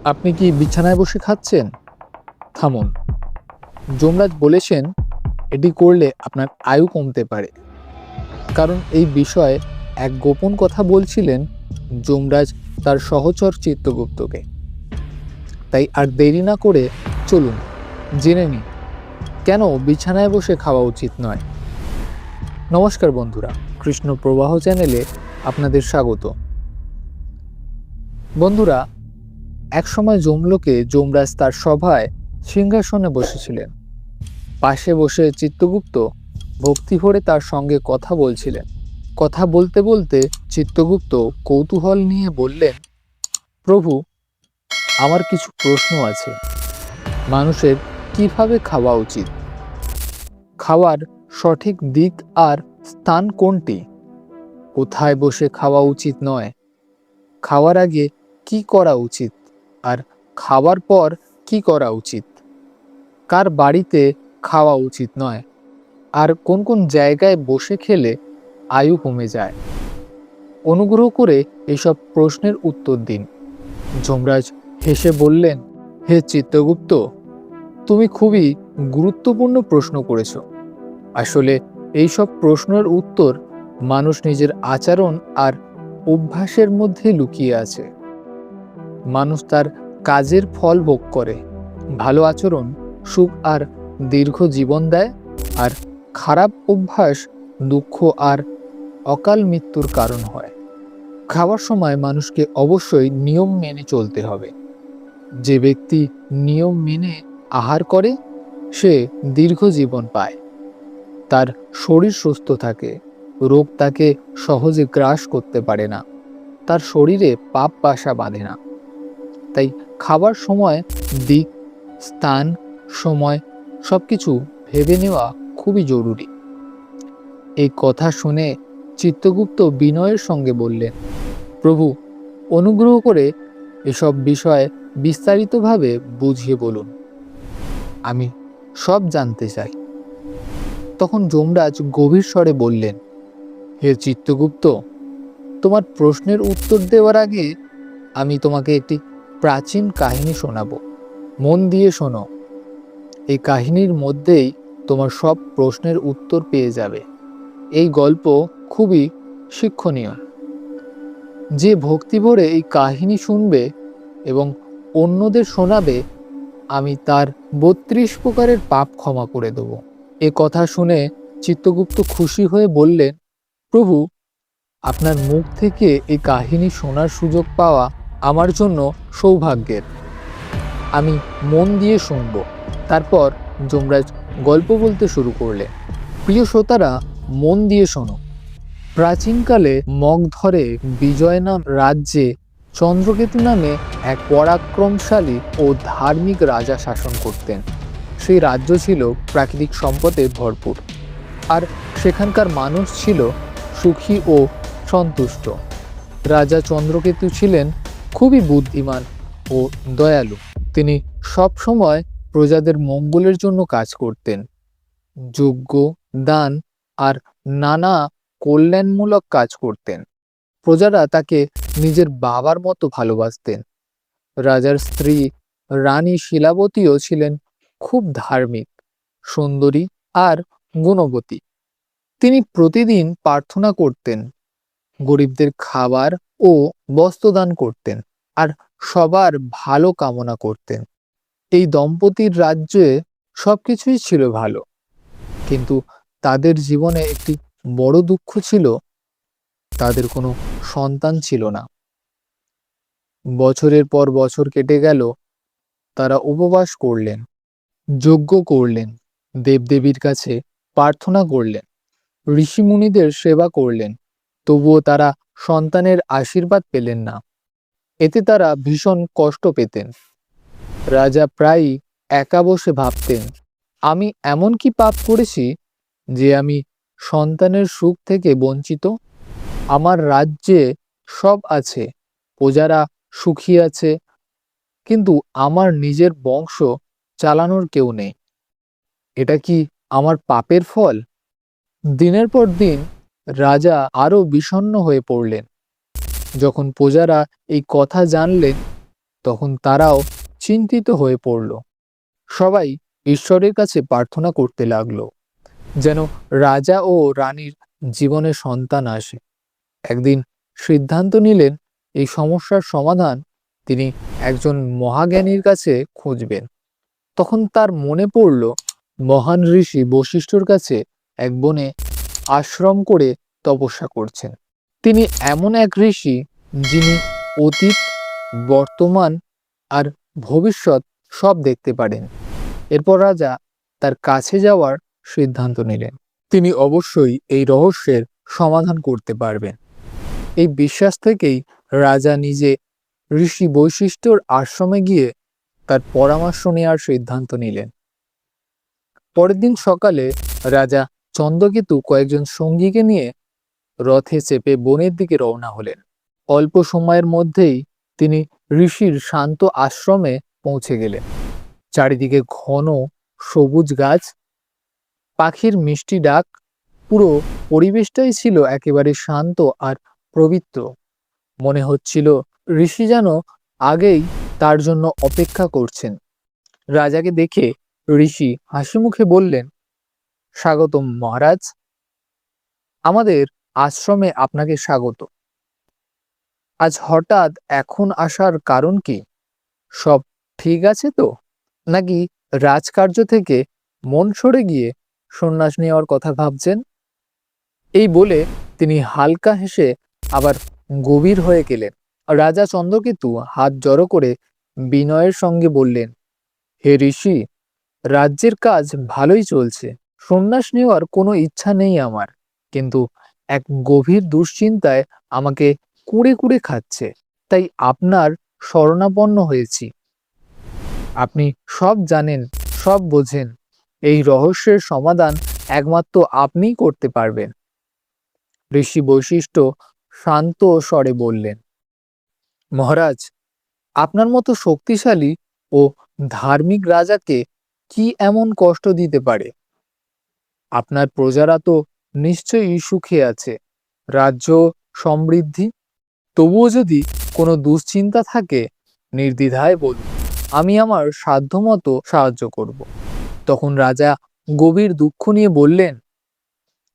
আপনি কি বিছানায় বসে খাচ্ছেন? থামুন। যমরাজ বলেছেন এটি করলে আপনার আয়ু কমতে পারে। কারণ এই বিষয়ে এক গোপন কথা বলছিলেন যমরাজ তার সহচর চিত্রগুপ্তকে। তাই আর দেরি না করে চলুন জেনে নিই কেন বিছানায় বসে খাওয়া উচিত নয়। নমস্কার বন্ধুরা, কৃষ্ণ প্রবাহ চ্যানেলে আপনাদের স্বাগত। বন্ধুরা, একসময় যমলোকে যমরাজ তার সভায় সিংহাসনে বসেছিলেন। পাশে বসে চিত্রগুপ্ত ভক্তি ভরে তার সঙ্গে কথা বলছিলেন। কথা বলতে বলতে চিত্রগুপ্ত কৌতূহল নিয়ে বললেন, প্রভু, আমার কিছু প্রশ্ন আছে। মানুষের কিভাবে খাওয়া উচিত? খাওয়ার সঠিক দিক আর স্থান কোনটি? কোথায় বসে খাওয়া উচিত নয়? খাওয়ার আগে কি করা উচিত আর খাওয়ার পর কি করা উচিত? কার বাড়িতে খাওয়া উচিত নয়? আর কোন কোন জায়গায় বসে খেলে আয়ু কমে যায়? অনুগ্রহ করে এসব প্রশ্নের উত্তর দিন। যমরাজ হেসে বললেন, হে চিত্রগুপ্ত, তুমি খুবই গুরুত্বপূর্ণ প্রশ্ন করেছ। আসলে এইসব প্রশ্নের উত্তর মানুষ নিজের আচরণ আর অভ্যাসের মধ্যে লুকিয়ে আছে। মানুষ তার কাজের ফল ভোগ করে। ভালো আচরণ সুখ আর দীর্ঘ জীবন দেয়, আর খারাপ অভ্যাস দুঃখ আর অকাল মৃত্যুর কারণ হয়। খাওয়ার সময় মানুষকে অবশ্যই নিয়ম মেনে চলতে হবে। যে ব্যক্তি নিয়ম মেনে আহার করে সে দীর্ঘ জীবন পায়। তার শরীর সুস্থ থাকে, রোগ তাকে সহজে গ্রাস করতে পারে না, তার শরীরে পাপ বাসা বাঁধে না। তাই খাবার সময় দিক, স্থান, সময় সবকিছু ভেবে নেওয়া খুবই জরুরি। এই কথা শুনে চিত্রগুপ্ত বিনয়ের সঙ্গে বললেন, প্রভু, অনুগ্রহ করে এসব বিষয়ে বিস্তারিতভাবে বুঝিয়ে বলুন। আমি সব জানতে চাই। তখন যমরাজ গভীর স্বরে বললেন, হে চিত্রগুপ্ত, তোমার প্রশ্নের উত্তর দেওয়ার আগে আমি তোমাকে একটি প্রাচীন কাহিনী শোনাবো। মন দিয়ে শোনো। এই কাহিনীর মধ্যেই তোমার সব প্রশ্নের উত্তর পেয়ে যাবে। এই গল্প খুবই শিক্ষণীয়। যে ভক্তি ভরে এই কাহিনী শুনবে এবং অন্যদের শোনাবে, আমি তার 32 প্রকারের পাপ ক্ষমা করে দেব। এ কথা শুনে চিত্রগুপ্ত খুশি হয়ে বললেন, প্রভু, আপনার মুখ থেকে এই কাহিনী শোনার সুযোগ পাওয়া আমার জন্য সৌভাগ্যের। আমি মন দিয়ে শুনব। তারপর যমরাজ গল্প বলতে শুরু করলেন। প্রিয় শ্রোতারা, মন দিয়ে শোনো। প্রাচীনকালে মগধরে বিজয় নাম রাজ্যে চন্দ্রকেতু নামে এক পরাক্রমশালী ও ধার্মিক রাজা শাসন করতেন। সেই রাজ্য ছিল প্রাকৃতিক সম্পদে ভরপুর, আর সেখানকার মানুষ ছিল সুখী ও সন্তুষ্ট। রাজা চন্দ্রকেতু ছিলেন খুবই বুদ্ধিমান ও দয়ালু। তিনি সব সময় প্রজাদের মঙ্গলের জন্য কাজ করতেন। যজ্ঞ, দান আর নানা কল্যাণমূলক কাজ করতেন। প্রজারা তাকে নিজের বাবার মতো ভালোবাসতেন। রাজার স্ত্রী রানী শিলাবতীও ছিলেন খুব ধার্মিক, সুন্দরী আর গুণবতী। তিনি প্রতিদিন প্রার্থনা করতেন, গরিবদের খাবার ও বস্ত্র দান করতেন, আর সবার ভালো কামনা করতেন। এই দম্পতির রাজ্যে সবকিছুই ছিল ভালো, কিন্তু তাদের জীবনে একটি বড় দুঃখ ছিল, তাদের কোনো সন্তান ছিল না। বছরের পর বছর কেটে গেল। তারা উপবাস করলেন, যজ্ঞ করলেন, দেবদেবীর কাছে প্রার্থনা করলেন, ঋষিমুনিদের সেবা করলেন, তবুও তারা সন্তানের আশীর্বাদ পেলেন না। এতে তারা ভীষণ কষ্ট পেতেন। রাজা প্রায়ই একা বসে ভাবতেন, আমি এমন কি পাপ করেছি যে আমি সন্তানের সুখ থেকে বঞ্চিত? আমার রাজ্যে সব আছে, প্রজারা সুখী আছে, কিন্তু আমার নিজের বংশ চালানোর কেউ নেই। এটা কি আমার পাপের ফল? দিনের পর দিন রাজা আরো বিষণ্ণ হয়ে পড়লেন। যখন প্রজারা এই কথা জানলেন, তখন তারাও চিন্তিত হয়ে পড়ল। সবাই ঈশ্বরের কাছে প্রার্থনা করতে লাগলো যেন রাজা ও রানীর জীবনে সন্তান আসে। একদিন সিদ্ধান্ত নিলেন এই সমস্যার সমাধান তিনি একজন মহাজ্ঞানীর কাছে খুঁজবেন। তখন তার মনে পড়ল মহান ঋষি বশিষ্ঠর কাছে এক বনে আশ্রম করে তপস্যা করছেন। তিনি এমন এক ঋষি যিনি অতীত, বর্তমান আর ভবিষ্যৎ সব দেখতে পারেন। এরপর রাজা তার কাছে যাওয়ার সিদ্ধান্ত নিলেন। তিনি অবশ্যই এই রহস্যের সমাধান করতে পারবেন। এই বিশ্বাস থেকেই রাজা নিজে ঋষি বৈশিষ্ট্যর আশ্রমে গিয়ে তার পরামর্শ নেওয়ার সিদ্ধান্ত নিলেন। পরের দিন সকালে রাজা চন্দ্রকেতু কয়েকজন সঙ্গীকে নিয়ে রথে চেপে বনের দিকে রওনা হলেন। অল্প সময়ের মধ্যেই তিনি ঋষির শান্ত আশ্রমে পৌঁছে গেলেন। চারিদিকে ঘন সবুজ গাছ, পাখির মিষ্টি ডাক, পুরো পরিবেশটাই ছিল একেবারে শান্ত আর পবিত্র। মনে হচ্ছিল ঋষি যেন আগেই তার জন্য অপেক্ষা করছেন। রাজাকে দেখে ঋষি হাসি মুখে বললেন, স্বাগতম মহারাজ, আমাদের আশ্রমে আপনাকে স্বাগত। আজ হঠাৎ এখন আসার কারণ কি? সব ঠিক আছে তো, নাকি রাজকার্য থেকে মন সরে গিয়ে সন্ন্যাস নেওয়ার কথা ভাবছেন? এই বলে তিনি হালকা হেসে আবার গভীর হয়ে গেলেন। রাজা চন্দ্রকেতু হাত জড়ো করে বিনয়ের সঙ্গে বললেন, হে ঋষি, রাজ্যের কাজ ভালোই চলছে, সন্ন্যাস নেওয়ার কোনো ইচ্ছা নেই আমার, কিন্তু এক গভীর দুশ্চিন্তায় আমাকে কুড়ে কুড়ে খাচ্ছে, তাই আপনার শরণাপন্ন হয়েছি। আপনি সব জানেন, সব বোঝেন, এই রহস্যের সমাধান একমাত্র আপনিই করতে পারবেন। ঋষি বৈশিষ্ট্য শান্ত স্বরে বললেন, মহারাজ, আপনার মতো শক্তিশালী ও ধার্মিক রাজাকে কি এমন কষ্ট দিতে পারে? আপনার প্রজারা তো নিশ্চয়ই সুখে আছে, রাজ্য সমৃদ্ধি। তবুও যদি কোনো দুশ্চিন্তা থাকে নির্দ্বিধায় বলুন, আমি আমার সাধ্যমতো সাহায্য করব। তখন রাজা গভীর দুঃখ নিয়ে বললেন,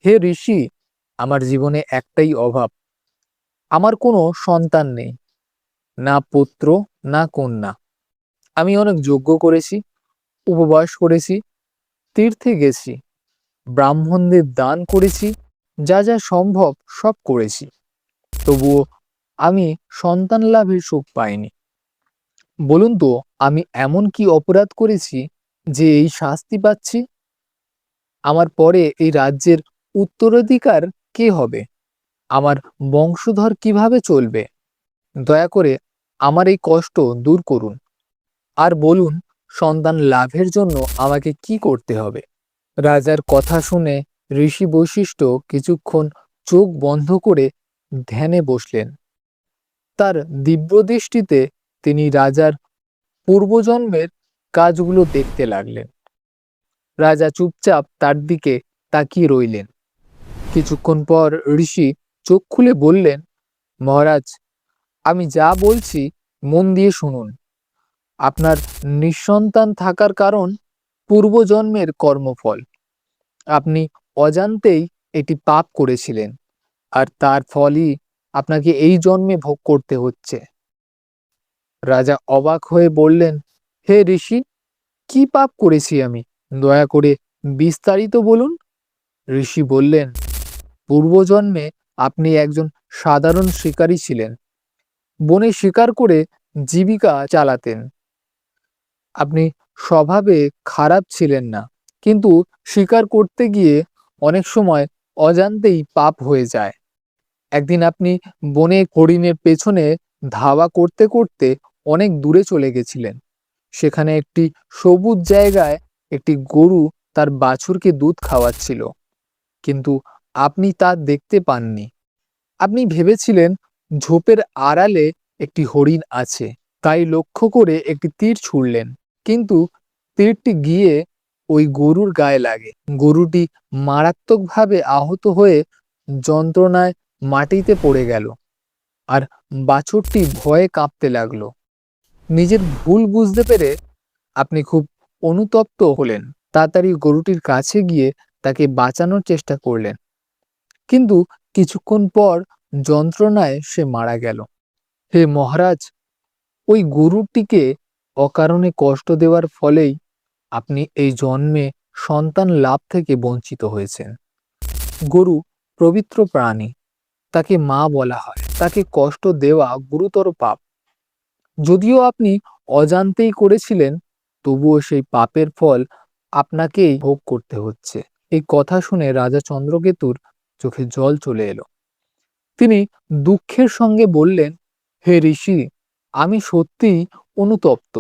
হে ঋষি, আমার জীবনে একটাই অভাব, আমার কোনো সন্তান নেই, না পুত্র না কন্যা। আমি অনেক যজ্ঞ করেছি, উপবাস করেছি, তীর্থে গেছি, ব্রাহ্মণদের দান করেছি, যা যা সম্ভব সব করেছি, তবুও আমি সন্তান লাভের সুখ পাইনি। বলুন তো, আমি এমন কি অপরাধ করেছি যে এই শাস্তি পাচ্ছি? আমার পরে এই রাজ্যের উত্তরাধিকার কে হবে? আমার বংশধর কিভাবে চলবে? দয়া করে আমার এই কষ্ট দূর করুন, আর বলুন সন্তান লাভের জন্য আমাকে কি করতে হবে? রাজার কথা শুনে ঋষি বৈশিষ্ট্য কিছুক্ষণ চোখ বন্ধ করে ধ্যানে বসলেন। তার দিব্যদৃষ্টিতে তিনি রাজার পূর্বজন্মের কাজগুলো দেখতে লাগলেন। রাজা চুপচাপ তার দিকে তাকিয়ে রইলেন। কিছুক্ষণ পর ঋষি চোখ খুলে বললেন, মহারাজ, আমি যা বলছি মন দিয়ে শুনুন। আপনার নিঃসন্তান থাকার কারণ পূর্বজন্মের কর্মফল। আপনি অজান্তেই এটি পাপ করেছিলেন, আর তার ফলই আপনাকে এই জন্মে ভোগ করতে হচ্ছে। রাজা অবাক হয়ে বললেন, হে ঋষি, কি পাপ করেছি আমি? দয়া করে বিস্তারিত বলুন। ঋষি বললেন, পূর্বজন্মে আপনি একজন সাধারণ শিকারী ছিলেন, বনে শিকার করে জীবিকা চালাতেন। আপনি স্বভাবে খারাপ ছিলেন না, কিন্তু শিকার করতে গিয়ে অনেক সময় অজান্তেই পাপ হয়ে যায়। একদিন আপনি বনে হরিণের পেছনে ধাওয়া করতে করতে অনেক দূরে চলে গেছিলেন। সেখানে একটি সবুজ জায়গায় একটি গরু তার বাছুরকে দুধ খাওয়াচ্ছিল, কিন্তু আপনি তা দেখতে পাননি। আপনি ভেবেছিলেন ঝোপের আড়ালে একটি হরিণ আছে, তাই লক্ষ্য করে একটি তীর ছুঁড়লেন, কিন্তু তীরটি গিয়ে ওই গরুর গায়ে লাগে। গরুটি মারাত্মকভাবে আহত হয়ে যন্ত্রণায় মাটিতে পড়ে গেল, আর বাছুরটি ভয়ে কাঁপতে লাগলো। নিজের ভুল বুঝতে পেরে আপনি খুব অনুতপ্ত হলেন। তাড়াতাড়ি গরুটির কাছে গিয়ে তাকে বাঁচানোর চেষ্টা করলেন, কিন্তু কিছুক্ষণ পর যন্ত্রণায় সে মারা গেল। হে মহারাজ, ওই গরুটিকে অকারণে কষ্ট দেওয়ার ফলেই আপনি এই জন্মে সন্তান লাভ থেকে বঞ্চিত হয়েছেন। গরু পবিত্র প্রাণী, তাকে মা বলা হয়। তাকে কষ্ট দেওয়া গুরুতর পাপ। যদিও আপনি অজান্তেই করেছিলেন, তবুও সেই পাপের ফল আপনাকেই ভোগ করতে হচ্ছে। এই কথা শুনে রাজা চন্দ্রকেতুর চোখে জল চলে এলো। তিনি দুঃখের সঙ্গে বললেন, হে ঋষি, আমি সত্যিই অনুতপ্ত।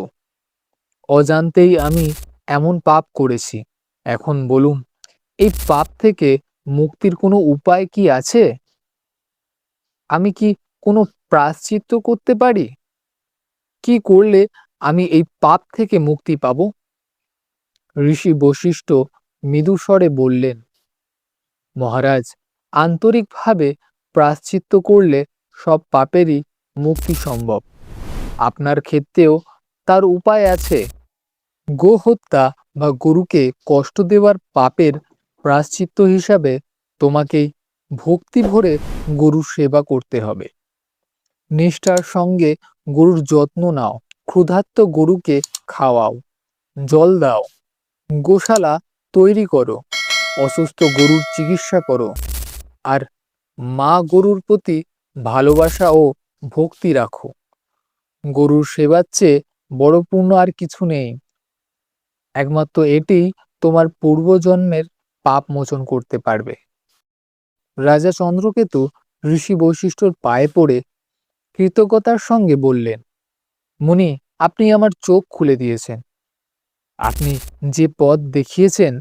অজান্তেই আমি এমন পাপ করেছি। এখন বলুন, এই পাপ থেকে মুক্তির কোনো উপায় কি আছে? আমি কি কোনো প্রায়শ্চিত্ত করতে পারি? কি করলে আমি এই পাপ থেকে মুক্তি পাব? ঋষি বশিষ্ঠ মৃদুস্বরে বললেন, মহারাজ, আন্তরিকভাবে প্রায়শ্চিত্ত করলে সব পাপেরই মুক্তি সম্ভব। আপনার ক্ষেত্রেও তার উপায় আছে। গো হত্যা বা গরুকে কষ্ট দেওয়ার পাপের প্রায়শ্চিত্ত হিসাবে তোমাকেই ভক্তি ভরে গরুর সেবা করতে হবে। নিষ্ঠার সঙ্গে গরুর যত্ন নাও, ক্ষুধার্ত গরুকে খাওয়াও, জল দাও, গোশালা তৈরি করো, অসুস্থ গরুর চিকিৎসা করো, আর মা গরুর প্রতি ভালোবাসা ও ভক্তি রাখো। গরুর সেবার চেয়ে বড় পুণ্য আর কিছু নেই। একমাত্র এটিই তোমার পূর্বজন্মের পাপ মোচন করতে পারবে। রাজা চন্দ্রকেতু ঋষি বৈশিষ্ট্যর পায়ে পড়ে কৃতজ্ঞতার সঙ্গে বললেন, মুনি, আপনি আমার চোখ খুলে দিয়েছেন। আপনি যে পথ দেখিয়েছেন,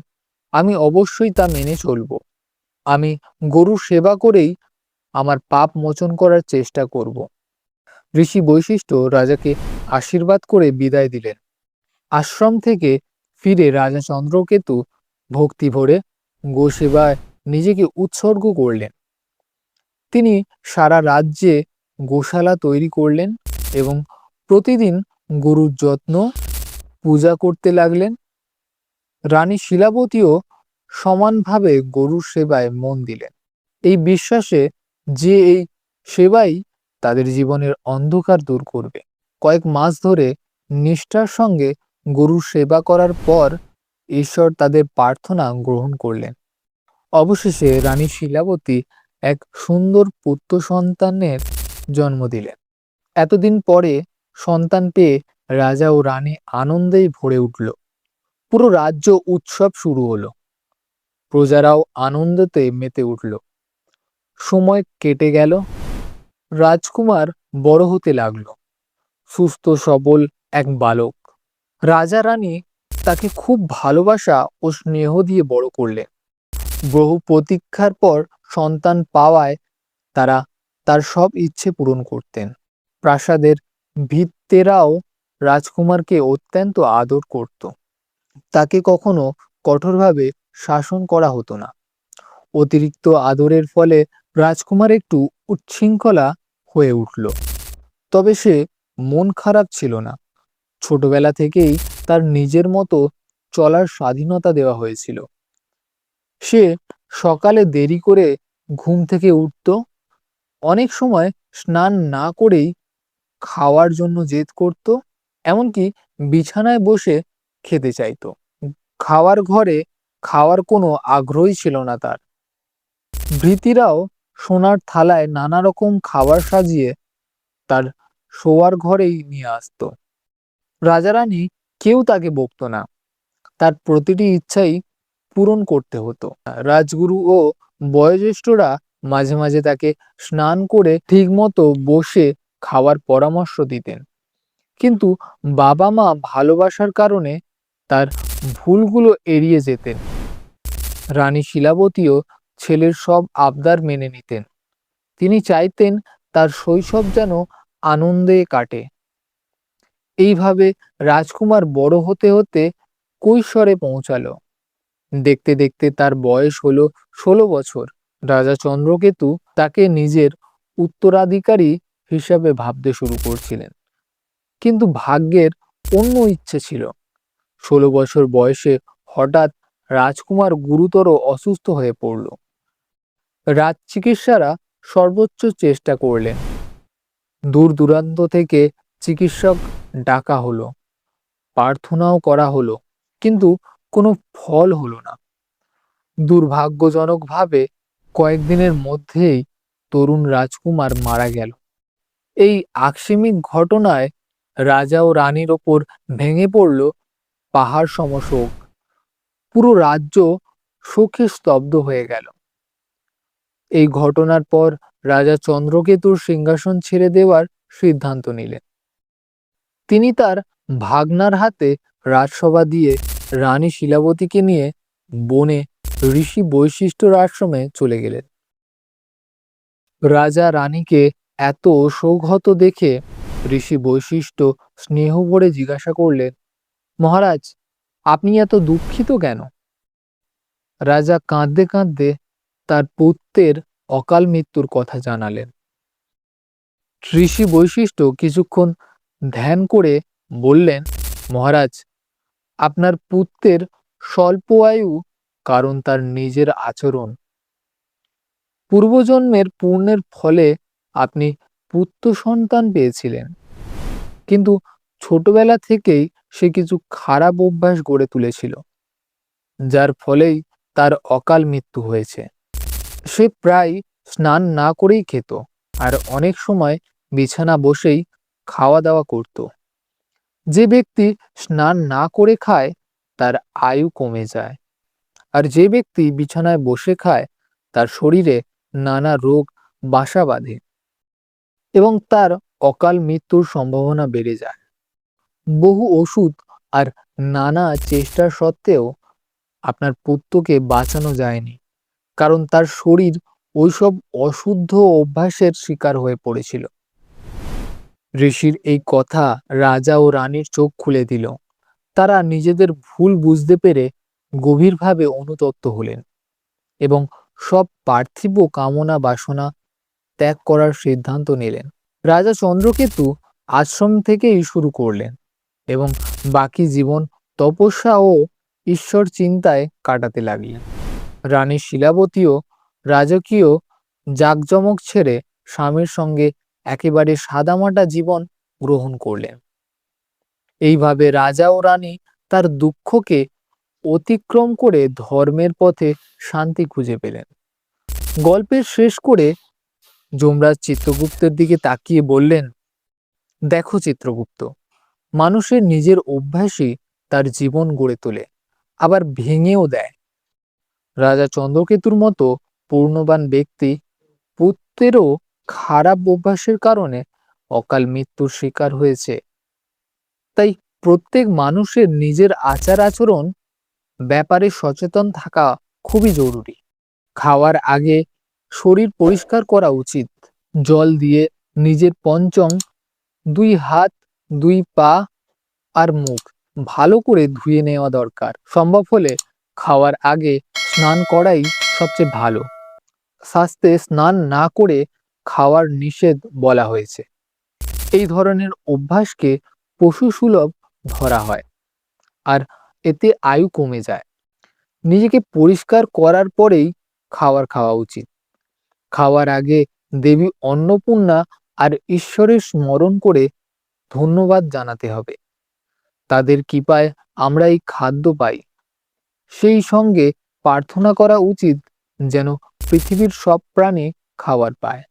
আমি অবশ্যই তা মেনে চলব। আমি গরুর সেবা করেই আমার পাপ মোচন করার চেষ্টা করব। ঋষি বৈশিষ্ট্য রাজাকে আশীর্বাদ করে বিদায় দিলেন। আশ্রম থেকে ফিরে রাজা চন্দ্রকেতু ভক্তি ভরে গোসেবায় নিজেকে উৎসর্গ করলেন। তিনি সারা রাজ্যে গোশালা তৈরি করলেন এবং প্রতিদিন গরুর যত্ন, পূজা করতে লাগলেন। রানী শিলাবতীও সমানভাবে গরুর সেবায় মন দিলেন, এই বিশ্বাসে যে এই সেবাই তাদের জীবনের অন্ধকার দূর করবে। কয়েক মাস ধরে নিষ্ঠার সঙ্গে গরুর সেবা করার পর ঈশ্বর তাদের প্রার্থনা গ্রহণ করলেন। অবশেষে রানী শিলাবতী এক সুন্দর পুত্র সন্তানের জন্ম দিলেন। এতদিন পরে সন্তান পেয়ে রাজা ও রানী আনন্দেই ভরে উঠল। পুরো রাজ্য উৎসব শুরু হলো। প্রজারাও আনন্দতে মেতে উঠল। সময় কেটে গেল। রাজকুমার বড় হতে লাগলো, সুস্থ সবল এক বালক। রাজা রানী তাকে খুব ভালোবাসা ও স্নেহ দিয়ে বড় করলেন। বহু প্রতীক্ষার পর সন্তান পাওয়ায় তারা তার সব ইচ্ছে পূরণ করতেন। প্রাসাদের ভৃত্যেরাও রাজকুমারকে অত্যন্ত আদর করত। তাকে কখনো কঠোরভাবে শাসন করা হতো না। অতিরিক্ত আদরের ফলে রাজকুমার একটু উচ্ছৃঙ্খলা হয়ে উঠল। তবে সে মন খারাপ ছিল না। ছোটবেলা থেকেই তার নিজের মতো চলার স্বাধীনতা দেওয়া হয়েছিল। সে সকালে দেরি করে ঘুম থেকে উঠত, অনেক সময় স্নান না করেই খাওয়ার জন্য জেদ করত, এমনকি বিছানায় বসে খেতে চাইতো। খাওয়ার ঘরে খাওয়ার কোনো আগ্রহই ছিল না তার। ভৃতীরাও সোনার থালায় নানা রকম খাবার সাজিয়ে তার শোয়ার ঘরেই নিয়ে আসতো। রাজারানী কেউ তাকে বকতো না, তার প্রতিটি ইচ্ছাই পূরণ করতে হতো। রাজগুরু ও বয়োজ্যেষ্ঠরা মাঝে মাঝে তাকে স্নান করে ঠিকমতো বসে খাওয়ার পরামর্শ দিতেন, কিন্তু বাবা মা ভালোবাসার কারণে তার ভুলগুলো এড়িয়ে যেতেন। রানী শিলাবতীও ছেলের সব আবদার মেনে নিতেন। তিনি চাইতেন তার শৈশব যেন আনন্দে কাটে। এইভাবে রাজকুমার বড় হতে হতে কৈশোরে পৌঁছালো। দেখতে দেখতে তার বয়স হলো 16 বছর। রাজা চন্দ্রকেতু তাকে নিজের উত্তরাধিকারী হিসাবে ভাবতে শুরু করছিলেন। কিন্তু ভাগ্যের অন্য ইচ্ছে ছিল। 16 বছর বয়সে হঠাৎ রাজকুমার গুরুতর অসুস্থ হয়ে পড়ল। রাজ চিকিৎসারা সর্বোচ্চ চেষ্টা করলেন, দূর দূরান্ত থেকে চিকিৎসক ডাকা হলো, প্রার্থনাও করা হলো, কিন্তু কোনো ফল হলো না। দুর্ভাগ্যজনকভাবে কয়েকদিনের মধ্যেই তরুণ রাজকুমার মারা গেল। এই আকস্মিক ঘটনায় রাজা ও রানীর ওপর ভেঙে পড়ল পাহাড় সম শোক। পুরো রাজ্য শোকে স্তব্ধ হয়ে গেল। এই ঘটনার পর রাজা চন্দ্রকেতুর সিংহাসন ছেড়ে দেওয়ার সিদ্ধান্ত নিলেন। তিনি তার ভাগনার হাতে রাজসভা দিয়ে রানী শিলাবতীকে নিয়ে বনে ঋষি বৈশিষ্ট্যর আশ্রমে চলে গেলেন। রাজা রানীকে এত সৌগত দেখে ঋষি বৈশিষ্ট্য স্নেহ ভরে জিজ্ঞাসা করলেন, মহারাজ, আপনি এত দুঃখিত কেন? রাজা কাঁদতে কাঁদতে তার পুত্রের অকাল মৃত্যুর কথা জানালেন। ঋষি বৈশিষ্ট্য কিছুক্ষণ ধ্যান করে বললেন, মহারাজ, আপনার পুত্রের স্বল্প আয়ু কারণ তার নিজের আচরণ। পূর্বজন্মের পুণ্যের ফলে আপনি পুত্র সন্তান পেয়েছিলেন, কিন্তু ছোটবেলা থেকেই সে কিছু খারাপ অভ্যাস গড়ে তুলেছিল, যার ফলেই তার অকাল মৃত্যু হয়েছে। সে প্রায় স্নান না করেই খেত, আর অনেক সময় বিছানা বসেই খাওয়া দাওয়া করত। যে ব্যক্তি স্নান না করে খায় তার আয়ু কমে যায়, আর যে ব্যক্তি বিছানায় বসে খায় তার শরীরে নানা রোগ বাসা বাঁধে এবং তার অকাল মৃত্যুর সম্ভাবনা বেড়ে যায়। বহু ওষুধ আর নানা চেষ্টার সত্ত্বেও আপনার পুত্রকে বাঁচানো যায়নি, কারণ তার শরীর ওইসব অশুদ্ধ অভ্যাসের শিকার হয়ে পড়েছিল। ঋষির এই কথা রাজা ও রানীর চোখ খুলে দিল। তারা নিজেদের ভুল বুঝতে পেরে গভীরভাবে অনুতপ্ত হলেন এবং সব পার্থিব কামনা বাসনা ত্যাগ করার সিদ্ধান্ত নিলেন। রাজা চন্দ্রকেতু আশ্রম থেকেই শুরু করলেন এবং বাকি জীবন তপস্যা ও ঈশ্বর চিন্তায় কাটাতে লাগলেন। রানী শিলাবতীও রাজকীয় জাঁকজমক ছেড়ে স্বামীর সঙ্গে একেবারে সাদামাটা জীবন গ্রহণ করলেন। এইভাবে রাজা ও রানী তার দুঃখকে অতিক্রম করে ধর্মের পথে শান্তি খুঁজে পেলেন। গল্পের শেষ করে যমরাজ চিত্রগুপ্তের দিকে তাকিয়ে বললেন, দেখো চিত্রগুপ্ত, মানুষের নিজের অভ্যাসই তার জীবন গড়ে তোলে, আবার ভেঙেও দেয়। রাজা চন্দ্রকেতুর মতো পূর্ণবান ব্যক্তি পুত্রেরও খারাপ অভ্যাসের কারণে অকাল মৃত্যুর শিকার হয়েছে। তাই প্রত্যেক মানুষের নিজের আচার আচরণ ব্যাপারে সচেতন থাকা খুবই জরুরি। খাওয়ার আগে শরীর পরিষ্কার করা উচিত। জল দিয়ে নিজের পঞ্চং, 2 হাত, 2 পা আর মুখ ভালো করে ধুয়ে নেওয়া দরকার। সম্ভব হলে খাওয়ার আগে স্নান করাই সবচেয়ে ভালো। শাস্ত্রে স্নান না করে খাওয়ার নিষেধ বলা হয়েছে। এই ধরনের অভ্যাসকে পশু সুলভ ধরা হয়, আর এতে আয়ু কমে যায়। নিজেকে পরিষ্কার করার পরেই খাওয়া উচিত। খাওয়ার আগে দেবী অন্নপূর্ণা আর ঈশ্বরের স্মরণ করে ধন্যবাদ জানাতে হবে। তাদের কৃপায় আমরা এই খাদ্য পাই। সেই সঙ্গে প্রার্থনা করা উচিত যেন পৃথিবীর সব প্রাণী খাবার পায়।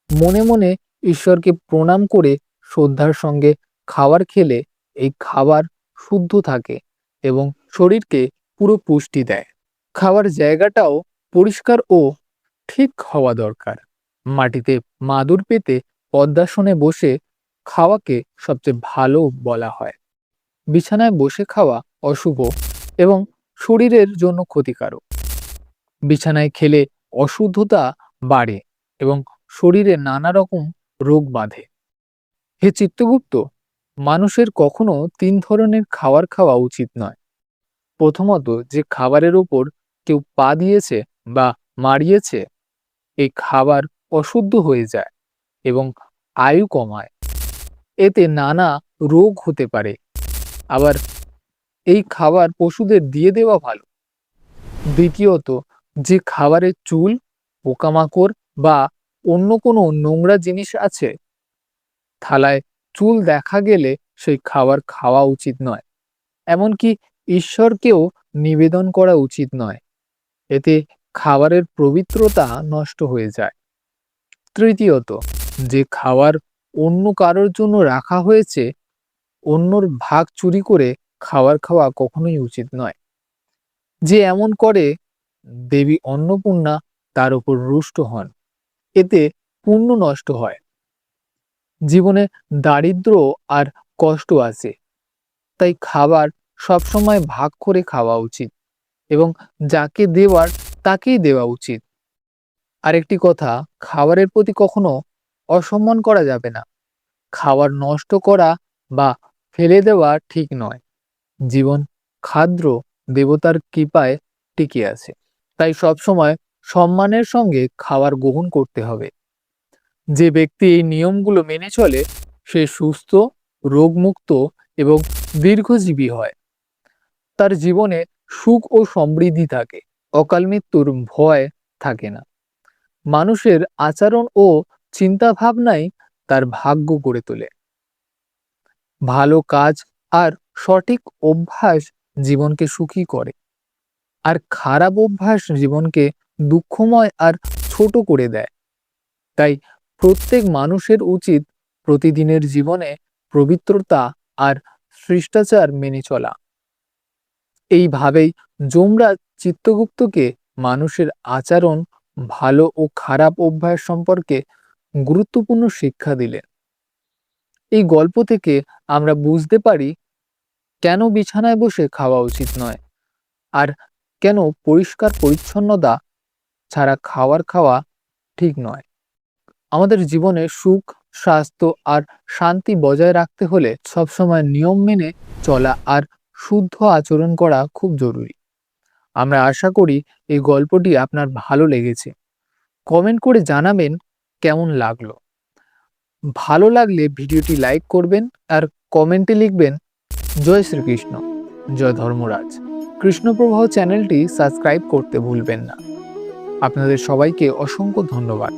মনে মনে ঈশ্বরকে প্রণাম করে শ্রদ্ধার সঙ্গে খাবার খেলে এই খাবার শুদ্ধ থাকে এবং শরীরকে পুরো পুষ্টি দেয়। খাওয়ার জায়গাটাও পরিষ্কার ও ঠিক হওয়া দরকার। মাটিতে মাদুর পেতে পদ্মাসনে বসে খাওয়াকে সবচেয়ে ভালো বলা হয়। বিছানায় বসে খাওয়া অশুভ এবং শরীরের জন্য ক্ষতিকারক। বিছানায় খেলে অশুদ্ধতা বাড়ে এবং শরীরে নানা রকম রোগ বাঁধে। হে চিত্রগুপ্ত, মানুষের কখনো 3 ধরনের খাবার খাওয়া উচিত নয়। প্রথমত, যে খাবারের উপর কেউ পা দিয়েছে বা মারিয়েছে, এই খাবার অশুদ্ধ হয়ে যায় এবং আয়ু কমায়। এতে নানা রোগ হতে পারে। আবার এই খাবার পশুদের দিয়ে দেওয়া ভালো। দ্বিতীয়ত, যে খাবারে চুল, পোকামাকড় বা অন্য কোনো নোংরা জিনিস আছে, থালায় চুল দেখা গেলে সেই খাবার খাওয়া উচিত নয়। এমনকি ঈশ্বরকেও নিবেদন করা উচিত নয়। এতে খাবারের পবিত্রতা নষ্ট হয়ে যায়। তৃতীয়ত, যে খাবার অন্য কারোর জন্য রাখা হয়েছে, অন্যর ভাগ চুরি করে খাবার খাওয়া কখনোই উচিত নয়। যে এমন করে, দেবী অন্নপূর্ণা তার উপর রুষ্ট হন। এতে পুণ্য নষ্ট হয়। জীবনে দারিদ্র আর কষ্ট আছে, তাই খাবার সবসময় ভাগ করে খাওয়া উচিত এবং যাকে দেওয়ার তাকেই দেওয়া উচিত। আরেকটি কথা, খাবারের প্রতি কখনো অসম্মান করা যাবে না। খাবার নষ্ট করা বা ফেলে দেওয়া ঠিক নয়। জীবন খাদ্য দেবতার কৃপায় টিকে আছে, তাই সবসময় সম্মানের সঙ্গে খাবার গ্রহণ করতে হবে। যে ব্যক্তি এই নিয়মগুলো মেনে চলে, সে সুস্থ, রোগমুক্ত এবং দীর্ঘজীবী হয়। তার জীবনে সুখ ও সমৃদ্ধি থাকে, অকাল মৃত্যুর ভয় থাকে না। মানুষের আচরণ ও চিন্তা ভাবনাই তার ভাগ্য গড়ে তোলে। ভালো কাজ আর সঠিক অভ্যাস জীবনকে সুখী করে, আর খারাপ অভ্যাস জীবনকে দুঃখময় আর ছোট করে দেয়। তাই প্রত্যেক মানুষের উচিত প্রতিদিনের জীবনে পবিত্রতা আর শিষ্টাচার মেনে চলা। এইভাবেই যমরাজ চিত্রগুপ্তকে মানুষের আচরণ, ভালো ও খারাপ অভ্যাস সম্পর্কে গুরুত্বপূর্ণ শিক্ষা দিলেন। এই গল্প থেকে আমরা বুঝতে পারি কেন বিছানায় বসে খাওয়া উচিত নয়, আর কেন পরিষ্কার পরিচ্ছন্নতা ছাড়া খাবার খাওয়া ঠিক নয়। আমাদের জীবনে সুখ, স্বাস্থ্য আর শান্তি বজায় রাখতে হলে সবসময় নিয়ম মেনে চলা আর শুদ্ধ আচরণ করা খুব জরুরি। আমরা আশা করি এই গল্পটি আপনার ভালো লেগেছে। কমেন্ট করে জানাবেন কেমন লাগলো। ভালো লাগলে ভিডিওটি লাইক করবেন আর কমেন্টে লিখবেন জয় শ্রীকৃষ্ণ, জয় ধর্মরাজ। কৃষ্ণপ্রবাহ চ্যানেলটি সাবস্ক্রাইব করতে ভুলবেন না। আপনাদের সবাইকে অসংখ্য ধন্যবাদ।